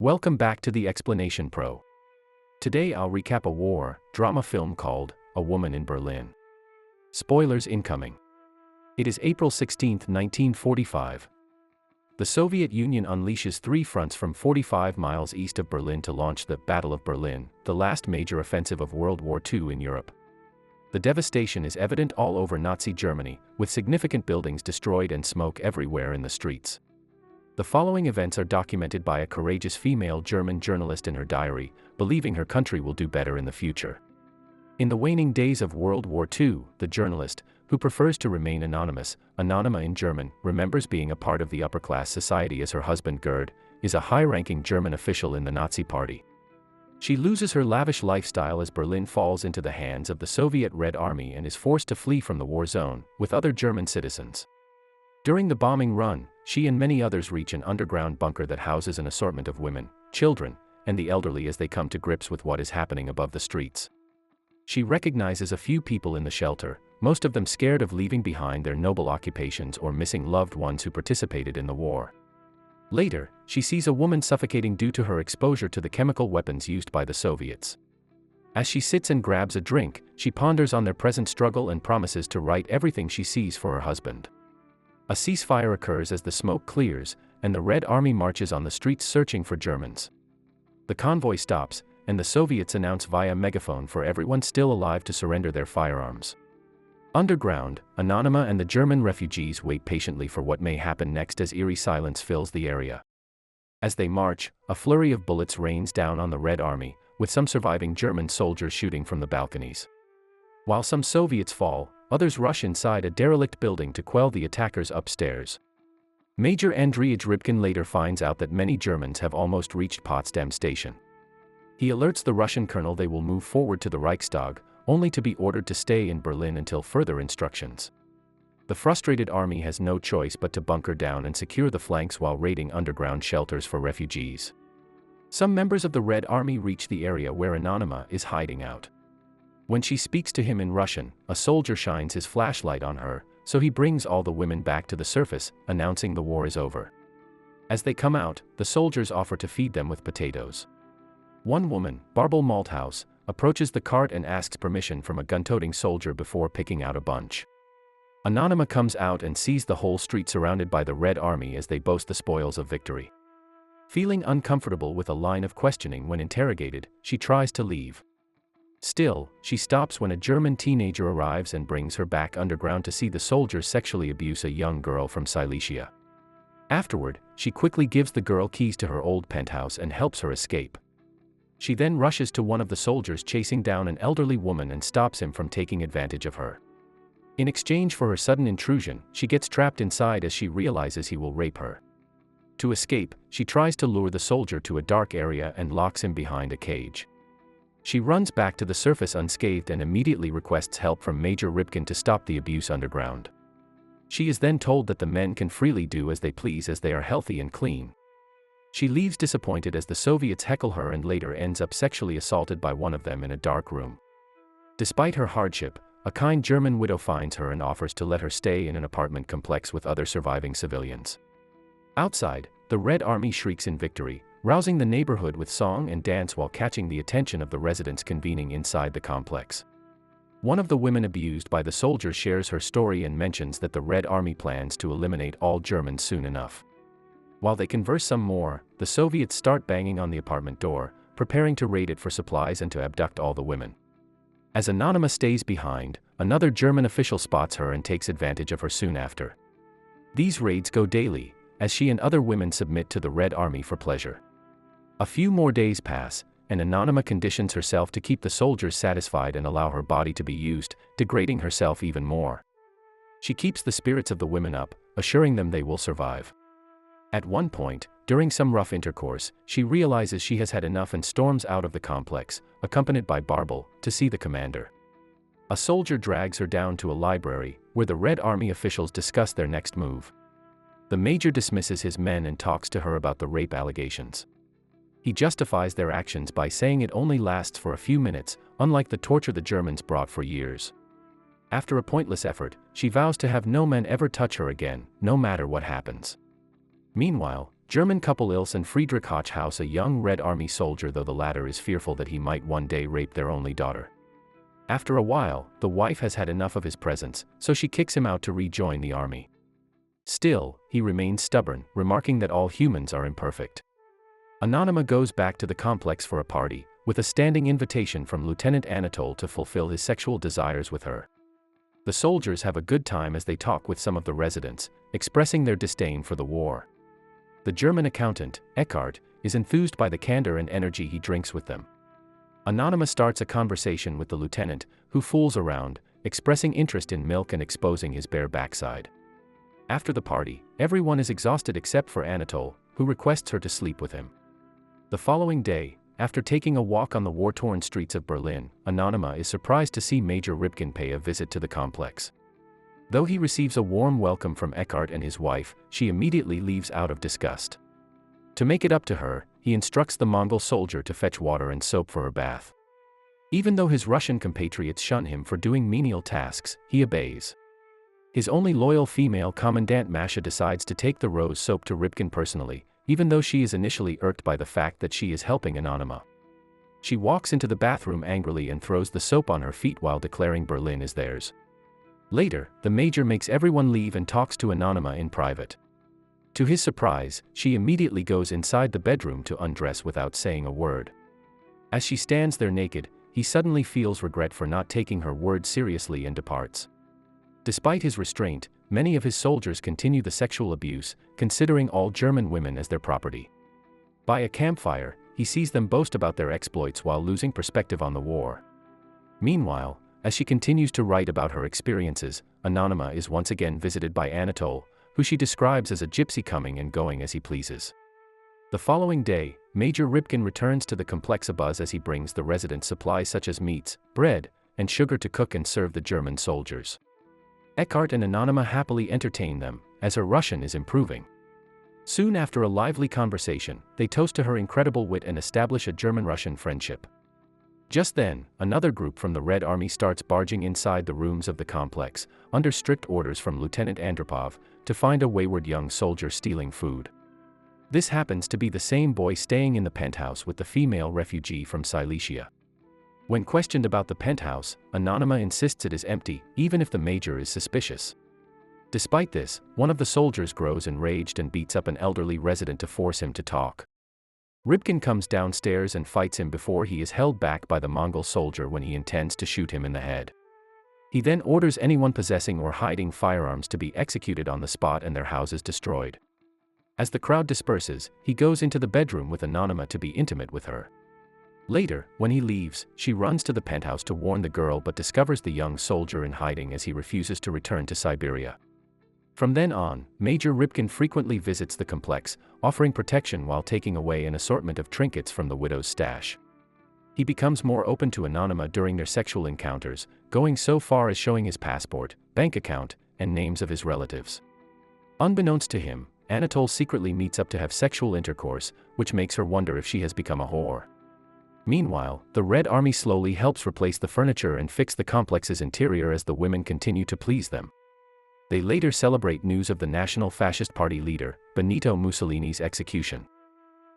Welcome back to the Explanation Pro. Today I'll recap a war drama film called A Woman in Berlin. Spoilers incoming. It is April 16, 1945. The Soviet Union unleashes three fronts from 45 miles east of Berlin to launch the Battle of Berlin, the last major offensive of World War II in Europe. The devastation is evident all over Nazi Germany, with significant buildings destroyed and smoke everywhere in the streets. The following events are documented by a courageous female German journalist in her diary, believing her country will do better in the future. In the waning days of World War II, the journalist, who prefers to remain anonymous, Anonyma in German, remembers being a part of the upper-class society as her husband Gerd is a high-ranking German official in the Nazi Party. She loses her lavish lifestyle as Berlin falls into the hands of the Soviet Red Army and is forced to flee from the war zone, with other German citizens. During the bombing run, she and many others reach an underground bunker that houses an assortment of women, children, and the elderly as they come to grips with what is happening above the streets. She recognizes a few people in the shelter, most of them scared of leaving behind their noble occupations or missing loved ones who participated in the war. Later, she sees a woman suffocating due to her exposure to the chemical weapons used by the Soviets. As she sits and grabs a drink, she ponders on their present struggle and promises to right everything she sees for her husband. A ceasefire occurs as the smoke clears, and the Red Army marches on the streets searching for Germans. The convoy stops, and the Soviets announce via megaphone for everyone still alive to surrender their firearms. Underground, Anonyma and the German refugees wait patiently for what may happen next as eerie silence fills the area. As they march, a flurry of bullets rains down on the Red Army, with some surviving German soldiers shooting from the balconies. While some Soviets fall, others rush inside a derelict building to quell the attackers upstairs. Major Andrij Rybkin later finds out that many Germans have almost reached Potsdam station. He alerts the Russian colonel they will move forward to the Reichstag, only to be ordered to stay in Berlin until further instructions. The frustrated army has no choice but to bunker down and secure the flanks while raiding underground shelters for refugees. Some members of the Red Army reach the area where Anonyma is hiding out. When she speaks to him in Russian, a soldier shines his flashlight on her, so he brings all the women back to the surface, announcing the war is over. As they come out, the soldiers offer to feed them with potatoes. One woman, Barbel Malthouse, approaches the cart and asks permission from a gun-toting soldier before picking out a bunch. Anonyma comes out and sees the whole street surrounded by the Red Army as they boast the spoils of victory. Feeling uncomfortable with a line of questioning when interrogated, she tries to leave. Still, she stops when a German teenager arrives and brings her back underground to see the soldiers sexually abuse a young girl from Silesia. Afterward, she quickly gives the girl keys to her old penthouse and helps her escape. She then rushes to one of the soldiers chasing down an elderly woman and stops him from taking advantage of her. In exchange for her sudden intrusion, she gets trapped inside as she realizes he will rape her. To escape, she tries to lure the soldier to a dark area and locks him behind a cage. She runs back to the surface unscathed and immediately requests help from Major Rybkin to stop the abuse underground. She is then told that the men can freely do as they please as they are healthy and clean. She leaves disappointed as the Soviets heckle her and later ends up sexually assaulted by one of them in a dark room. Despite her hardship, a kind German widow finds her and offers to let her stay in an apartment complex with other surviving civilians. Outside, the Red Army shrieks in victory, rousing the neighborhood with song and dance while catching the attention of the residents convening inside the complex. One of the women abused by the soldiers shares her story and mentions that the Red Army plans to eliminate all Germans soon enough. While they converse some more, the Soviets start banging on the apartment door, preparing to raid it for supplies and to abduct all the women. As Anonyma stays behind, another German official spots her and takes advantage of her soon after. These raids go daily, as she and other women submit to the Red Army for pleasure. A few more days pass, and Anonyma conditions herself to keep the soldiers satisfied and allow her body to be used, degrading herself even more. She keeps the spirits of the women up, assuring them they will survive. At one point, during some rough intercourse, she realizes she has had enough and storms out of the complex, accompanied by Barbel, to see the commander. A soldier drags her down to a library, where the Red Army officials discuss their next move. The major dismisses his men and talks to her about the rape allegations. He justifies their actions by saying it only lasts for a few minutes, unlike the torture the Germans brought for years. After a pointless effort, she vows to have no men ever touch her again, no matter what happens. Meanwhile, German couple Ilse and Friedrich Hoch house a young Red Army soldier, though the latter is fearful that he might one day rape their only daughter. After a while, the wife has had enough of his presence, so she kicks him out to rejoin the army. Still, he remains stubborn, remarking that all humans are imperfect. Anonyma goes back to the complex for a party, with a standing invitation from Lieutenant Anatole to fulfill his sexual desires with her. The soldiers have a good time as they talk with some of the residents, expressing their disdain for the war. The German accountant, Eckhart, is enthused by the candor and energy he drinks with them. Anonyma starts a conversation with the lieutenant, who fools around, expressing interest in milk and exposing his bare backside. After the party, everyone is exhausted except for Anatole, who requests her to sleep with him. The following day, after taking a walk on the war-torn streets of Berlin, Anonyma is surprised to see Major Ribkin pay a visit to the complex. Though he receives a warm welcome from Eckhart and his wife, she immediately leaves out of disgust. To make it up to her, he instructs the Mongol soldier to fetch water and soap for her bath. Even though his Russian compatriots shun him for doing menial tasks, he obeys. His only loyal female commandant Masha decides to take the rose soap to Ribkin personally, even though she is initially irked by the fact that she is helping Anonyma. She walks into the bathroom angrily and throws the soap on her feet while declaring Berlin is theirs. Later, the major makes everyone leave and talks to Anonyma in private. To his surprise, she immediately goes inside the bedroom to undress without saying a word. As she stands there naked, he suddenly feels regret for not taking her word seriously and departs. Despite his restraint, many of his soldiers continue the sexual abuse, considering all German women as their property. By a campfire, he sees them boast about their exploits while losing perspective on the war. Meanwhile, as she continues to write about her experiences, Anonyma is once again visited by Anatole, who she describes as a gypsy coming and going as he pleases. The following day, Major Ribkin returns to the complex abuzz as he brings the residents supplies such as meats, bread, and sugar to cook and serve the German soldiers. Eckhart and Anonyma happily entertain them, as her Russian is improving. Soon after a lively conversation, they toast to her incredible wit and establish a German-Russian friendship. Just then, another group from the Red Army starts barging inside the rooms of the complex, under strict orders from Lieutenant Andropov, to find a wayward young soldier stealing food. This happens to be the same boy staying in the penthouse with the female refugee from Silesia. When questioned about the penthouse, Anonyma insists it is empty, even if the major is suspicious. Despite this, one of the soldiers grows enraged and beats up an elderly resident to force him to talk. Ribkin comes downstairs and fights him before he is held back by the Mongol soldier when he intends to shoot him in the head. He then orders anyone possessing or hiding firearms to be executed on the spot and their houses destroyed. As the crowd disperses, he goes into the bedroom with Anonyma to be intimate with her. Later, when he leaves, she runs to the penthouse to warn the girl but discovers the young soldier in hiding as he refuses to return to Siberia. From then on, Major Ribkin frequently visits the complex, offering protection while taking away an assortment of trinkets from the widow's stash. He becomes more open to Anonyma during their sexual encounters, going so far as showing his passport, bank account, and names of his relatives. Unbeknownst to him, Anatole secretly meets up to have sexual intercourse, which makes her wonder if she has become a whore. Meanwhile, the Red Army slowly helps replace the furniture and fix the complex's interior as the women continue to please them. They later celebrate news of the National Fascist Party leader, Benito Mussolini's execution.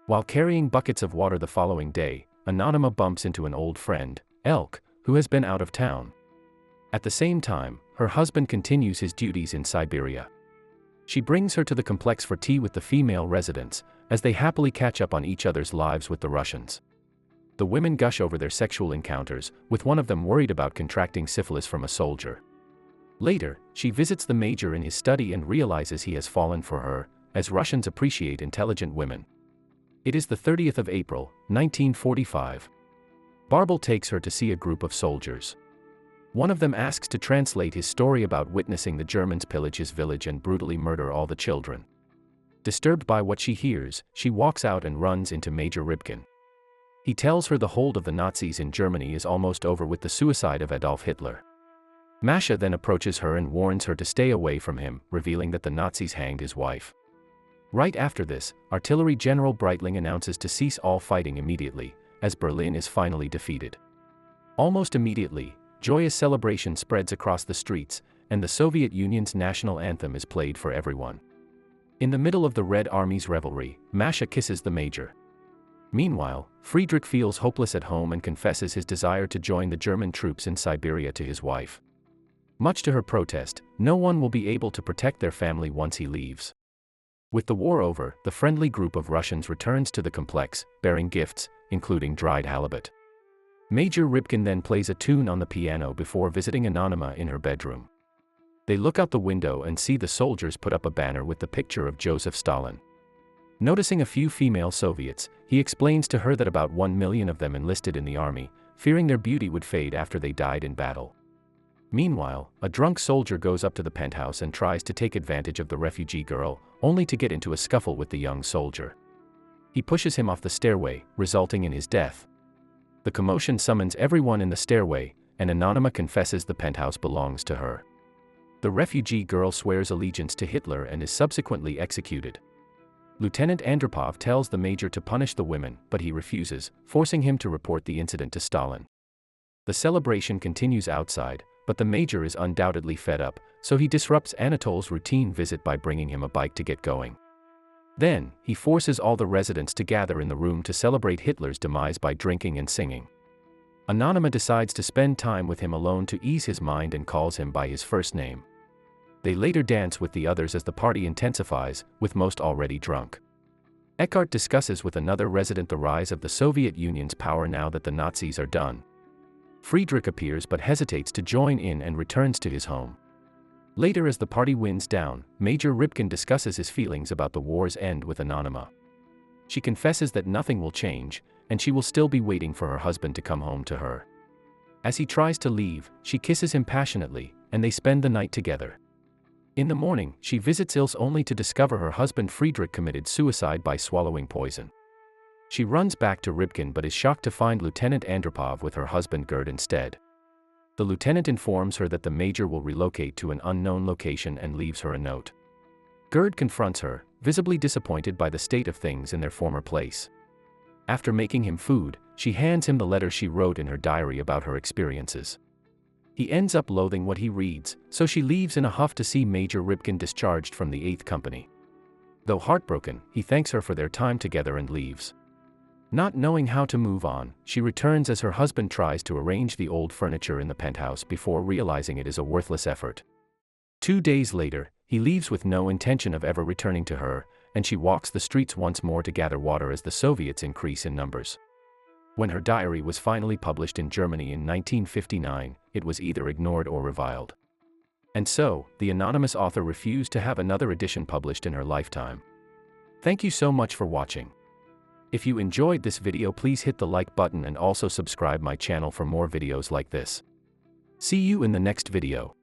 While carrying buckets of water the following day, Anonyma bumps into an old friend, Elk, who has been out of town. At the same time, her husband continues his duties in Siberia. She brings her to the complex for tea with the female residents, as they happily catch up on each other's lives with the Russians. The women gush over their sexual encounters, with one of them worried about contracting syphilis from a soldier. Later, she visits the major in his study and realizes he has fallen for her, as Russians appreciate intelligent women. It is the 30th of April, 1945. Barbel takes her to see a group of soldiers. One of them asks to translate his story about witnessing the Germans pillage his village and brutally murder all the children. Disturbed by what she hears, she walks out and runs into Major Ribkin. He tells her the hold of the Nazis in Germany is almost over with the suicide of Adolf Hitler. Masha then approaches her and warns her to stay away from him, revealing that the Nazis hanged his wife. Right after this, Artillery General Breitling announces to cease all fighting immediately, as Berlin is finally defeated. Almost immediately, joyous celebration spreads across the streets, and the Soviet Union's national anthem is played for everyone. In the middle of the Red Army's revelry, Masha kisses the major. Meanwhile, Friedrich feels hopeless at home and confesses his desire to join the German troops in Siberia to his wife. Much to her protest, no one will be able to protect their family once he leaves. With the war over, the friendly group of Russians returns to the complex, bearing gifts, including dried halibut. Major Rybkin then plays a tune on the piano before visiting Anonyma in her bedroom. They look out the window and see the soldiers put up a banner with the picture of Joseph Stalin. Noticing a few female Soviets, he explains to her that about 1 million of them enlisted in the army, fearing their beauty would fade after they died in battle. Meanwhile, a drunk soldier goes up to the penthouse and tries to take advantage of the refugee girl, only to get into a scuffle with the young soldier. He pushes him off the stairway, resulting in his death. The commotion summons everyone in the stairway, and Anonyma confesses the penthouse belongs to her. The refugee girl swears allegiance to Hitler and is subsequently executed. Lieutenant Andropov tells the major to punish the women, but he refuses, forcing him to report the incident to Stalin. The celebration continues outside, but the major is undoubtedly fed up, so he disrupts Anatole's routine visit by bringing him a bike to get going. Then, he forces all the residents to gather in the room to celebrate Hitler's demise by drinking and singing. Anonyma decides to spend time with him alone to ease his mind and calls him by his first name. They later dance with the others as the party intensifies, with most already drunk. Eckhart discusses with another resident the rise of the Soviet Union's power now that the Nazis are done. Friedrich appears but hesitates to join in and returns to his home. Later, as the party winds down, Major Rybkin discusses his feelings about the war's end with Anonyma. She confesses that nothing will change, and she will still be waiting for her husband to come home to her. As he tries to leave, she kisses him passionately, and they spend the night together. In the morning, she visits Ilse only to discover her husband Friedrich committed suicide by swallowing poison. She runs back to Rybkin but is shocked to find Lieutenant Andropov with her husband Gerd instead. The lieutenant informs her that the major will relocate to an unknown location and leaves her a note. Gerd confronts her, visibly disappointed by the state of things in their former place. After making him food, she hands him the letter she wrote in her diary about her experiences. He ends up loathing what he reads, so she leaves in a huff to see Major Rybkin discharged from the 8th Company. Though heartbroken, he thanks her for their time together and leaves. Not knowing how to move on, she returns as her husband tries to arrange the old furniture in the penthouse before realizing it is a worthless effort. 2 days later, he leaves with no intention of ever returning to her, and she walks the streets once more to gather water as the Soviets increase in numbers. When her diary was finally published in Germany in 1959, it was either ignored or reviled. And so, the anonymous author refused to have another edition published in her lifetime. Thank you so much for watching. If you enjoyed this video, please hit the like button and also subscribe my channel for more videos like this. See you in the next video.